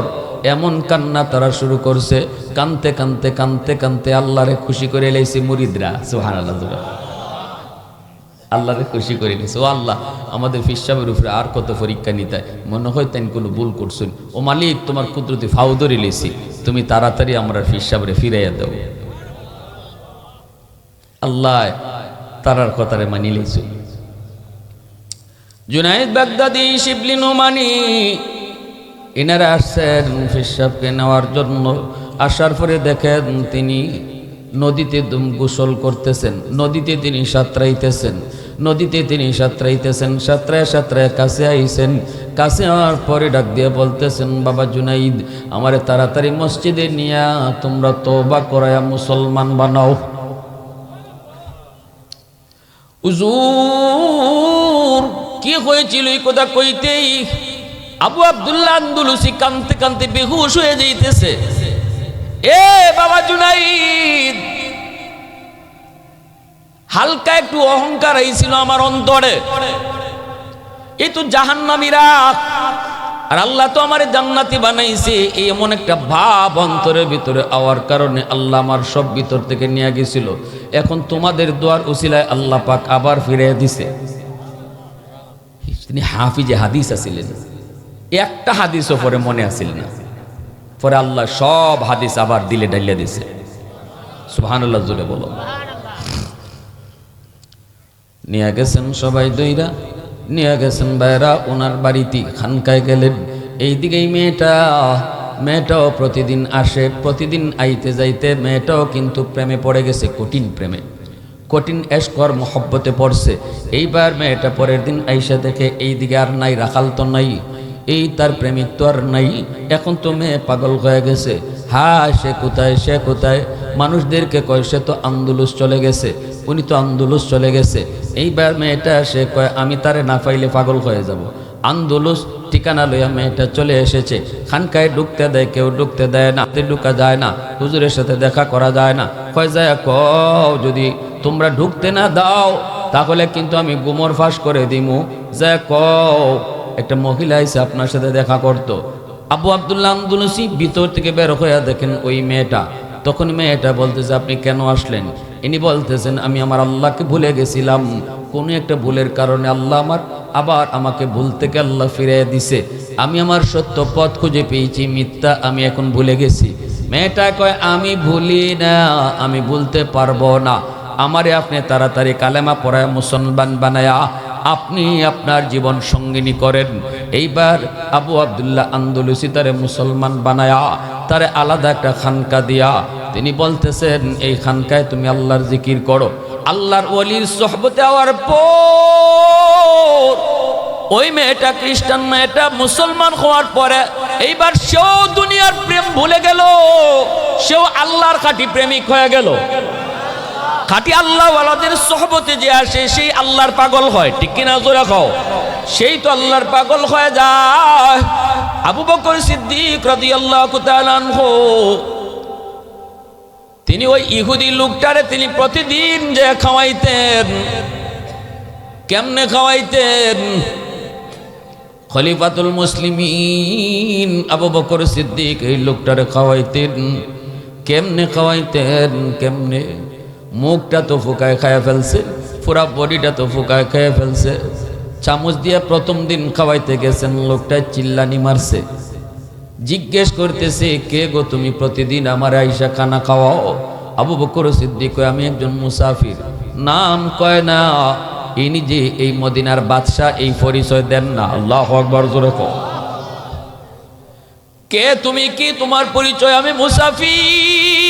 এমন কান্না তারা শুরু করছে, কানতে কানতে কানতে কানতে আল্লাহরে খুশি করে লাইছে মুরিদরা। সুবহানাল্লাহ, আল্লাহরে খুশি করে নিছে। ও আল্লাহ, আমাদের ফিসাবের উপরে আর কত পরীক্ষা নিতে, মনে হয় তাই কোনো ভুল করছেন। ও মালিক, তোমার কুদরতি ফাউ ধরে লেছি, তুমি তাড়াতাড়ি আমরা ফিসাবরে ফিরাইয়া দাও। আল্লাহ তারার কথারে মানি লেছি। জুনাইদ বাগদাদি, শিবলি নোমানি, এনারা আসছেন ফিসাবকে নেওয়ার জন্য। আসার পরে দেখেন তিনি নদীতে গোসল করতেছেন, নদীতে তিনি সাঁতরাইতেছেন, নদীতে তিনি সাঁতরাইতেছেন, সাঁতরায় সাঁতরায় কাছে আইছেন। কাছে হওয়ার পরে ডাক দিয়ে বলতেছেন, বাবা জুনাইদ, আমারে তাড়াতাড়ি মসজিদে নিয়া তোমরা তওবা করায়া মুসলমান বানাও। হুজুর কি হয়েছিল এই কথা কইতেই আবু আব্দুল্লাহ আন্দুলুসি কানতে কানতে বেহুশ হয়ে যাইতেছে। এ বাবা জুনাইদ, হালকা একটু অহংকার আইছিল আমার অন্তরে, এই তো জাহান্নামীরা, আর আল্লাহ তো আমার জান্নাতি বানাইছে, এই এমন একটা ভাব অন্তরের ভিতরে আওয়ার কারণে আল্লাহ আমার সব ভিতর থেকে নিয়ে গেছিল। এখন তোমাদের দোয়ার উসিলায় আল্লাহ পাক আবার ফিরে দিছে। তিনি হাফিজে হাদিস আছিলেন, একটা হাদিসও পরে মনে আসিল না, পরে আল্লাহ সব হাদিস আবার দিলে ডাইলে দিছে। সুবহানাল্লাহ জোরে বলো। নিয়ে গেছেন সবাই দইরা, নিয়ে গেছেন বাইরা ওনার বাড়িতে, খানকায় গেলেন। এইদিকে এই মেয়েটাও প্রতিদিন আসে, প্রতিদিন আইতে যাইতে মেয়েটাও কিন্তু প্রেমে পড়ে গেছে, কঠিন প্রেমে, কঠিন এশকর মহব্বতে পড়ছে। এইবার মেয়েটা পরের দিন আইসা দেখে এইদিকে আর নাই, রাখাল তো নাই, এই তার প্রেমিক তো আর নাই, এখন তো মেয়ে পাগল হয়ে গেছে। হ্যাঁ, সে কোথায়, সে কোথায়? মানুষদেরকে কয় সে তো আন্দোলস চলে গেছে, উনি তো আন্দোলস চলে গেছে। এইবার মেয়েটা সে কয় আমি তারে না পাইলে পাগল হয়ে যাব। আন্দোলস ঠিকানা লইয়া মেয়েটা চলে এসেছে। খানকায় ঢুকতে দেয় কেউ, ঢুকতে দেয় না, ঢুকা যায় না, হুজুরের সাথে দেখা করা যায় না। কয় যায় কও যদি তোমরা ঢুকতে না দাও তাহলে কিন্তু আমি গুমর ফাঁস করে দিমু। যায় কও একটা মহিলা এসে আপনার সাথে দেখা করত। আবু আব্দুল্লাহ আন্দুলুসি ভিতর থেকে বের হয়ে দেখেন ওই মেয়েটা। তখন মেয়েটা বলতেছে আপনি কেন আসলেন? ইনি বলতেছেন আমি আমার আল্লাহকে ভুলে গেছিলাম, কোনো একটা ভুলের কারণে আল্লাহ আবার আমাকে ভুল থেকে আল্লাহ ফিরিয়ে দিছে। আমি আমার সত্য পথ খুঁজে পেয়েছি, মিথ্যা আমি এখন ভুলে গেছি। মেয়েটা কয় আমি ভুলি না, আমি ভুলতে পারবো না, আমারে আপনি তাড়াতাড়ি কালেমা পড়ায় মুসলমান বানায়া আপনি আপনার জীবন সঙ্গিনী করেন। এইবার আবু আব্দুল্লাহ আন্দুলুসি তারে মুসলমান বানায়া তারে আলাদা একটা খানকা দিয়া তিনি বলতেছেন এই খানকায় তুমি আল্লাহর জিকির করো। আল্লাহর ওলির সোহবতে হওয়ার পর ওই মেয়েটা খ্রিস্টান, মেয়েটা মুসলমান হওয়ার পরে এইবার সেও দুনিয়ার প্রেম ভুলে গেল, সেও আল্লাহর খাঁটি প্রেমিক হয়ে গেল। খাঁটি আল্লাহ ওয়ালাদের সোহবতে যে আসে সেই আল্লাহর পাগল হয়, ঠিক কিনা জোরে খাও? সেই তো আল্লাহর পাগল হয়ে যায়। আবু বকর সিদ্দিক রাদিয়াল্লাহু তাআলা আনহু তিনি ওই ইহুদি লোকটারে তিনি প্রতিদিন যে খাওয়াইতেন, কেমনে খাওয়াইতেন? খলিফাতুল মুসলিমিন আবু বকর সিদ্দিক এই লোকটারে খাওয়াইতেন। কেমনে খাওয়াইতেন? কেমনে? মুখটা তো ফুকায় খায় ফেলছে, পুরা বডিটা তো ফুকায় খেয়ে ফেলছে। চামচ দিয়ে প্রথম দিন খাওয়াইতে গেছেন, লোকটা চিল্লানি মারছে। জিজ্ঞেস করতেছে, কে গো তুমি, প্রতিদিন আমার আইসা খানা খাওয়াও? আবু বকর সিদ্দিক কয়, আমি একজন মুসাফির। নাম কয় না, ইনি যে এই মদিনার বাদশাহ, এই পরিচয় দেন না। আল্লাহু আকবার, জোরে কও। কে তুমি, কি তোমার পরিচয়? আমি মুসাফির।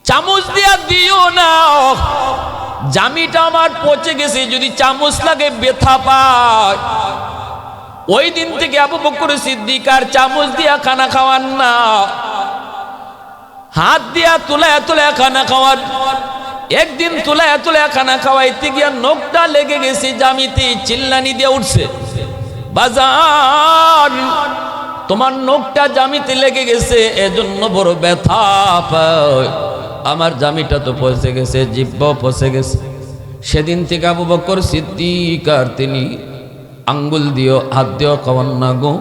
চামচ দিয়া দিও না, জামিটা আমার পচে গেছে, যদি চামচ লাগে ব্যথা পায়। ওই দিন থেকে আবু বকর সিদ্দিক আর চামচ দিয়া খানা খাওয়ান না, হাত দিয়া তুলায় তুলায় খানা খাওয়ান। একদিন তুলায় তুলায় খানা খাওয়াইতে গিয়া নখটা লেগে গেছে জামিতে, চিল্লানি দিয়ে উঠছে, বাজান তোমার নখটা জামিতে লেগে গেছে, এজন্য বড় ব্যথা পায়। আমার জামিটা তো পচে গেছে, জিহ্বা পচে গেছে। সেদিন থেকে আবু বকর সিদ্দিক আর তিনি আঙ্গুল দিও হাত দিও খাওয়ান না গো,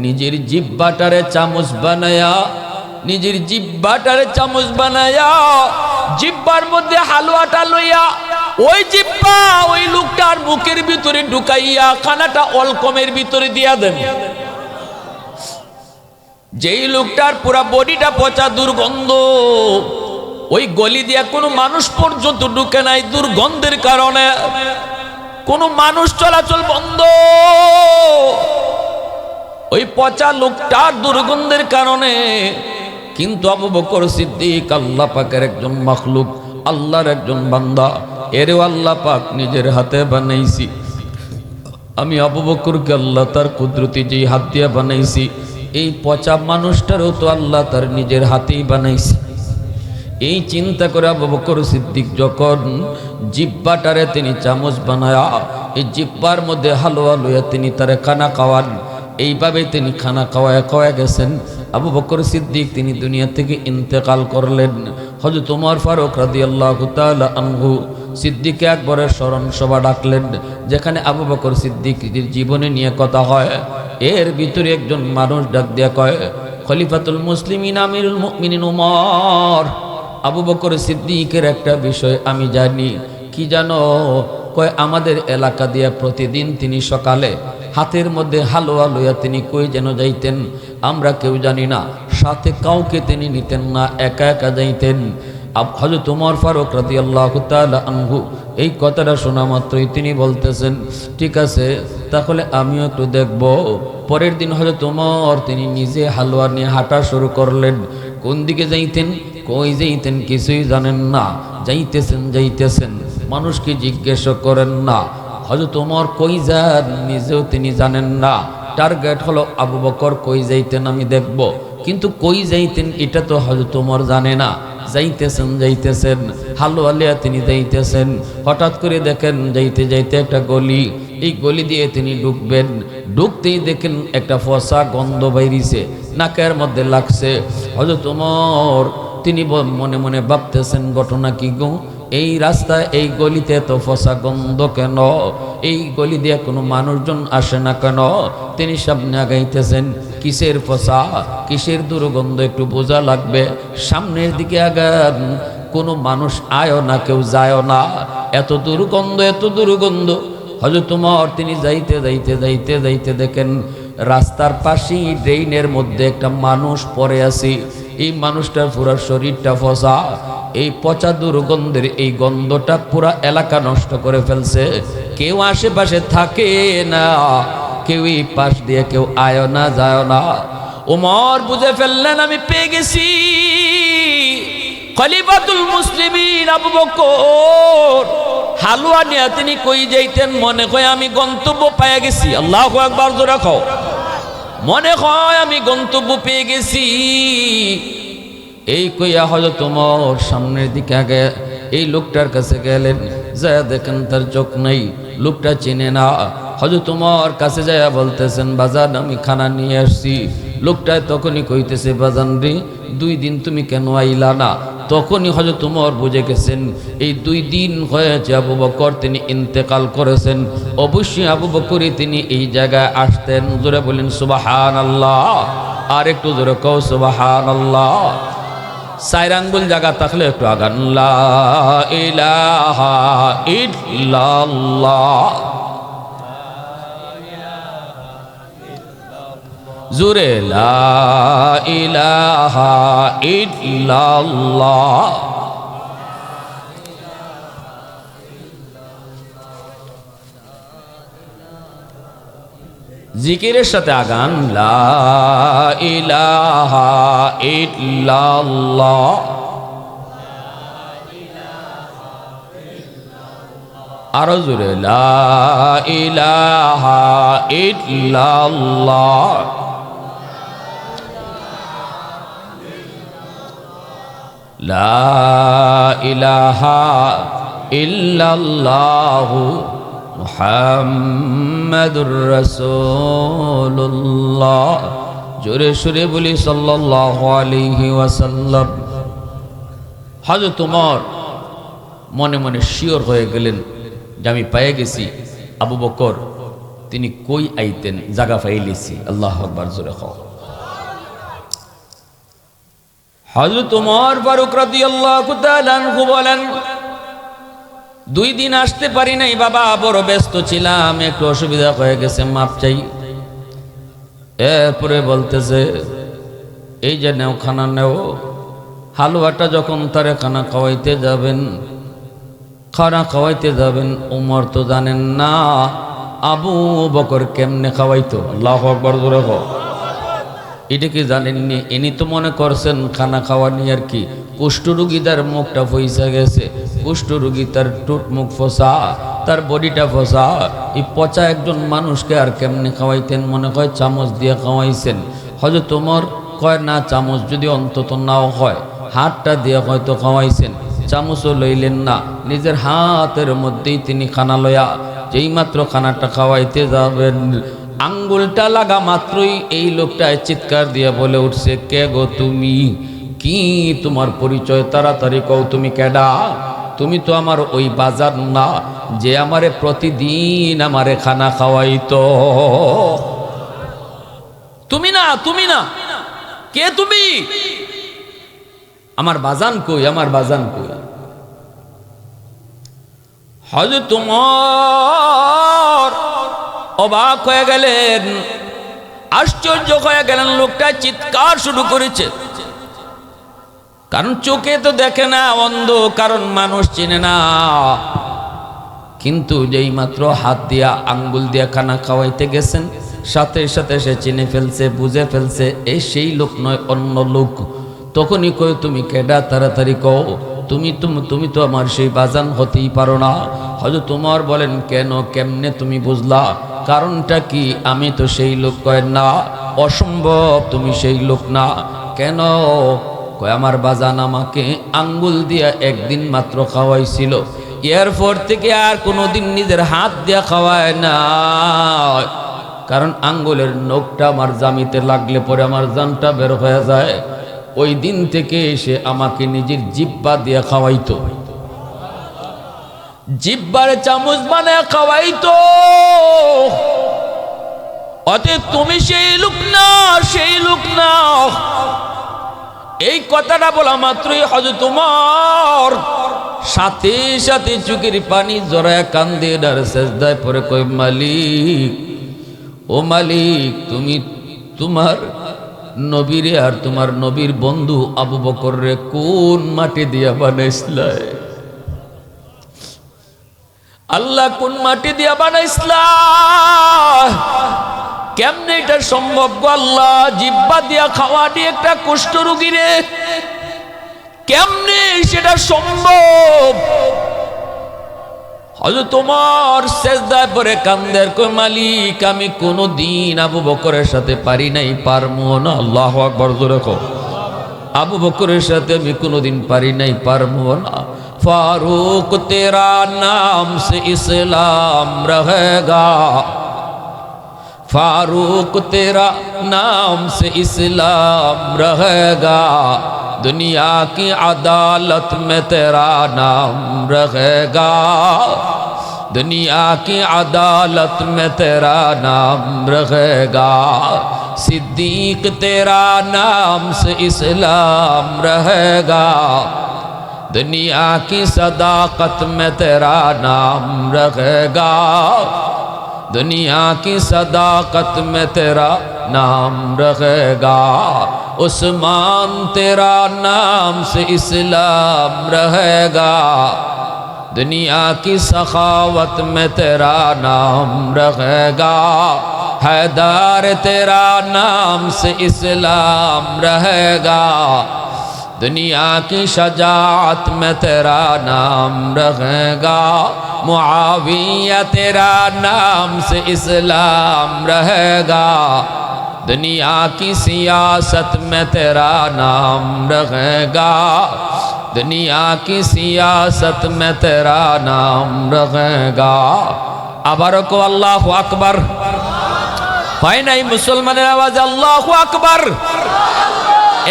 নিজের জিহ্বাটারে চামচ বানায়া, নিজের জিহ্বাটারে চামচ বানায়া জিহ্বার মধ্যে হালুয়াটা লইয়া ওই জিহ্বা ওই লোকটার মুখের ভিতরে ঢুকাইয়া খানাটা অলকমের ভিতরে দিয়া দেন। যেই লোকটার পুরা বডিটা পচা, দুর্গন্ধ, ওই গলি দিয়া কোনো মানুষ পর্যন্ত ঢুকে নাই দুর্গন্ধের কারণে, কোনো মানুষ চলাচল বন্ধ। ওই পচা লোকটার দুর্গন্ধের কারণে। কিন্তু আবু বকর সিদ্দিক আল্লাহ পাকের একজন মাখলুক, আল্লাহর একজন বান্দা, এরেও আল্লাহ পাক নিজের হাতে বানাইছি। আমি আবু বকরকে আল্লাহ তার কুদরতি যেই হাত দিয়ে বানাইছি, এই পচা মানুষটারও তো আল্লাহ তার নিজের হাতেই বানাইছি। এই চিন্তা করে আবু বকর সিদ্দিক যখন জিহ্বাটারে তিনি চামচ বানায়া এই জিহ্বার মধ্যে হালুয়া লইয়া তিনি তারে খানা খাওয়ান, এইভাবে তিনি খানা খাওয়ায় খাওয়া গেছেন। আবু বকর সিদ্দিক তিনি দুনিয়া থেকে ইন্তেকাল করলেন। হযরত ওমর ফারুক রাদিয়াল্লাহু তাআলা আনহু সিদ্দিক আকবরের স্মরণ সভা ডাকলেন, যেখানে আবু বকর সিদ্দিকের জীবনে নিয়ে কথা হয়। এর ভিতরে একজন মানুষ ডাক দিয়া কয়, খলিফাতুল মুসলিমিন আমিরুল মুমিনিন ওমর, আবু বকর সিদ্দিকের একটা বিষয় আমি জানি। কি জানো? কয়, আমাদের এলাকা দিয়ে প্রতিদিন তিনি সকালে হাতের মধ্যে হালুয়া লইয়া তিনি কই যেন যাইতেন, আমরা কেউ জানি না, সাথে কাউকে তিনি নিতেন না, একা একা যাইতেন। হযরত ওমর ফারুক রাদিয়াল্লাহু তাআলা আনহু এই কথাটা শোনা মাত্রই তিনি বলতেছেন, ঠিক আছে তাহলে আমিও একটু দেখব। পরের দিন হযরত ওমর তিনি নিজে হালুয়া নিয়ে হাঁটা শুরু করলেন। কোন দিকে যাইতেন, কই যাইতেন কিছুই জানেন না, যাইতেছেন যাইতেছেন, মানুষকে জিজ্ঞেস করেন না। হযরত ওমর কই যান নিজেও তিনি জানেন না। টার্গেট হলো আবু বকর কই যাইতেন আমি দেখব, কিন্তু কই যাইতেন এটা তো হযরত ওমর জানে না। যাইতেছেন যাইতেছেন, হালুয়া লিয়া তিনি যাইতেছেন। হঠাৎ করে দেখেন যাইতে যাইতে একটা গলি, এই গলি দিয়ে তিনি ঢুকবেন, ঢুকতেই দেখেন একটা ফসা গন্ধ বাইরিছে, নাকের মধ্যে লাগছে। হযরত ওমর তিনি মনে মনে ভাবতেছেন, ঘটনা কি গো, এই রাস্তায় এই গলিতে এত ফসা গন্ধ কেন? এই গলি দিয়ে কোনো মানুষজন আসে না কেন? তিনি সামনে আগাইতেছেন, কিসের ফসা, কিসের দুর্গন্ধ একটু বোঝা লাগবে। সামনের দিকে আগান, কোনো মানুষ আয়ও না, কেউ যায়ও না, এত দুর্গন্ধ এত দুর্গন্ধ। হযরত ওমর তিনি যাইতে যাইতে যাইতে যাইতে দেখেন রাস্তার পাশেই ড্রেইনের মধ্যে একটা মানুষ পড়ে আছে। এই মানুষটার পুরা শরীরটা ফসা, এই পচা দুর্গন্ধের এই গন্ধটা পুরা এলাকা নষ্ট করে ফেলছে। কেউ আশেপাশে থাকে না, কেউই পাশ দিয়ে কেউ আয় না যায় না। ওমর বুঝে ফেললেন আমি পেয়ে গেছি খলিফাতুল মুসলিমিন আবু বকর। হালুয়া নিয়ে তিনি কই যাইতেন, মনে হয় আমি গন্তব্য পেয়ে গেছি। আল্লাহু আকবার জোরে কও। মনে হয় আমি গন্তব্য পেয়ে গেছি। এই কইয়া হযরত ওমর সামনের দিকে আগে এই লোকটার কাছে গেলেন, যায় দেখেন তার চোখ নেই, লোকটা চিনে না। হযরত ওমর কাছে যায় বলতেছেন, বাজান আমি খানা নিয়ে আসছি। লোকটা তখনই কইতেছে, বাজান রে 2 দিন তুমি কেন আইলা না? তখনই হযরত ওমর বুঝে গেছেন এই 2 দিন হয়েছে আবু বকর তিনি ইন্তেকাল করেছেন। অবশ্যই আবু বকরই তিনি এই জায়গায় আসতেন। জোরে বলেন সুবহানাল্লাহ। আর একটু জোরে কও সুবহানাল্লাহ। 4 আঙ্গুল জায়গা থাকলে একটু আগান, লা ইলাহা ইল্লাল্লাহ। জোরে লা ইলাহা ইল্লাল্লাহ। জিকিরের সাথে আগান, লা ইলাহা ইল্লাল্লাহ। আরো জোরে, লা ইলাহা ইল্লাল্লাহ। লা ইলাহা ইল্লাল্লাহু মুহাম্মাদুর রাসূলুল্লাহ। জোরে সুরে বলি সাল্লাল্লাহু আলাইহি ওয়াসাল্লাম। হযরত ওমর মনে মনে শিওর হয়ে গেলেন যে আমি পেয়ে গেছি আবু বকর তিনি কই আইতেন, জায়গা পাইলেছি। আল্লাহু আকবার জোরে কও। হযরত ওমর ফারুক রাদিয়াল্লাহু তাআলা আনহু বলেন, 2 দিন আসতে পারি নাই বাবা, বড় ব্যস্ত ছিলাম, একটু অসুবিধা হয়ে গেছে, মাপ চাই। এরপরে বলতেছে, এই যে নেও খানা নেও, হালুয়াটা যখন তারে খানা খাওয়াইতে যাবেন, ওমর তো জানেন না আবু বকর কেমনে খাওয়াইতো। আল্লাহু আকবার জোরে কও। এটা কি জানেননি? ইনি তো মনে করছেন খানা খাওয়া নিয়ে আর কি, কুষ্ঠরোগীদের মুখটা ফইসা গেছে, কুষ্ঠরোগী তার টুট মুখ ফসা, তার বডিটা ফসা, এই পচা একজন মানুষকে আর কেমনে খাওয়াইতেন? মনে হয় চামচ দিয়ে খাওয়াইছেন। হযরত ওমর কয় না, চামচ যদি অন্তত নাও হয় হাতটা দিয়ে হয়তো খাওয়াইছেন। চামচও লইলেন না, নিজের হাতের মধ্যেই তিনি খানা লয়া যেই মাত্র খানাটা খাওয়াইতে যাবেন, আঙ্গুলটা লাগা মাত্রই এই লোকটায় চিৎকার দিয়ে বলে উঠছে, কে গো তুমি? কি তোমার পরিচয়? তাড়াতাড়ি কও, তুমি কেডা? তুমি তো আমার ওই বাজার না যে আমারে প্রতিদিন আমারে খানা খাওয়াইতো। তুমি না, তুমি না, কে তুমি? আমার বাজান কই, আমার বাজান কই? হযরত ওমর অবাক হয়ে গেলেন, আশ্চর্য হয়ে গেলেন। লোকটা চিৎকার শুরু করেছে, কারণ চোখে তো দেখে না, অন্ধ, কারণ মানুষ চিনে না। কিন্তু যেই মাত্র হাত দিয়া আঙ্গুল দিয়া খানা খাওয়াইতে গেছেন, সাথে সাথে সে চিনে ফেলছে, বুঝে ফেলছে এই সেই লোক নয়, অন্য লোক। তখনই কই, তুমি কেডা? তাড়াতাড়ি কও, তুমি তো আমার সেই বাজান হতেই পারো না। হযরত ওমর বলেন, কেন, কেমনে তুমি বুঝলা? কারণটা কি? আমি তো সেই লোক। কয় না, অসম্ভব, তুমি সেই লোক না। কেন? কয় আমার বাজান আমাকে আঙ্গুল দিয়া একদিন মাত্র খাওয়াইছিল, এরপর থেকে আর কোনোদিন নিজের হাত দিয়া খাওয়ায় না। কারণ আঙ্গুলের নখটা আমার জামিতে লাগলে পরে আমার জানটা বের হয়ে যায়। ওই দিন থেকে এসে আমাকে নিজের জিহ্বা দিয়ে খাওয়াইতো, জিহ্বারে চামচ বানায় খাওয়াইতো। অতএব তুমি সেই লোক না, সেই লোক না। এই কথাটা বলা মাত্রই হযরত ওমর সাথে সাথে চোখের পানি জড়ায় কান্দে আর সেজদায় পড়ে কই, মালিক, ও মালিক, তুমি তোমার নবীরে আর তোমার নবীর বন্ধু আবু বকর রে কোন মাটি দিয়া বানাইছিলা? আল্লাহ কোন মাটি দিয়া বানাইছিলা? কেমনে এটা সম্ভব গো আল্লাহ? জিহ্বা দিয়া খাওয়া দিয়ে একটা কুষ্ঠরোগী রে, কেমনে সেটা সম্ভব? হযরত ওমর সিজদায় পড়ে কান্দের, কই মালিক আমি কোনোদিন আবু বকরের সাথে পারি নাই, পারমো না। আল্লাহু আকবার, জোরে কও। আবু বকরের সাথে আমি কোনোদিন পারি নাই, পারবো না। ফারুক তেরা নাম সে ইসলাম রহেগা, फारूक तेरा नाम से इस्लाम रहेगा, दुनिया की अदालत में तेरा नाम रहेगा, दुनिया की अदालत में तेरा नाम रहेगा, सिद्दीक तेरा नाम से इस्लाम रहेगा, दुनिया की सदाकत में तेरा नाम रहेगा, दुनिया की सदाकत में तेरा नाम रहेगा, उस्मान तेरा नाम से इस्लाम रहेगा, दुनिया की सखावत में तेरा नाम रहेगा, हैदर तेरा नाम से इस्लाम रहेगा, दुनिया की शजाअत में तेरा नाम रहेगा, मुआविया तेरा नाम से इस्लाम रहेगा, दुनिया की सियासत में तेरा नाम रहेगा, दुनिया की सियासत में तेरा नाम रहेगा। आबारो को अल्लाहु अकबर। হয় নাই মুসলমানের আওয়াজ আল্লাহু আকবার।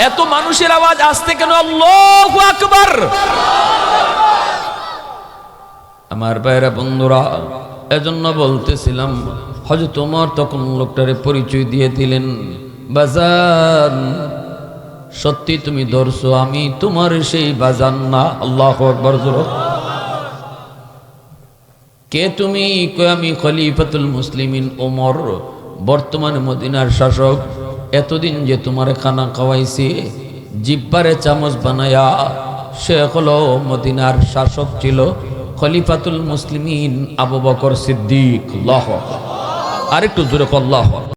এত মানুষের আওয়াজ আসতে কেন আল্লাহু আকবার? আমার ভাইরা বন্ধুরা, এজন্য বলতেছিলাম হযরত ওমর তখন লোকটারে পরিচয় দিয়ে দিলেন, বাজান সত্যি তুমি ধরছো, আমি তোমার সেই বাজান না। আল্লাহু আকবার জোরে। কে তুমি? কই আমি খলিফাতুল মুসলিমিন ওমর, বর্তমানে মদিনার শাসক। এতদিন যে তোমার খানা খাওয়াইছি, জিব্বারে চামচ বানায়া, সে হলো মদিনার শাসক ছিল খলিফাতুল মুসলিমিন আবু বকর সিদ্দিক। আল্লাহু আকবার। আরেকটু জোরে আল্লাহু আকবার।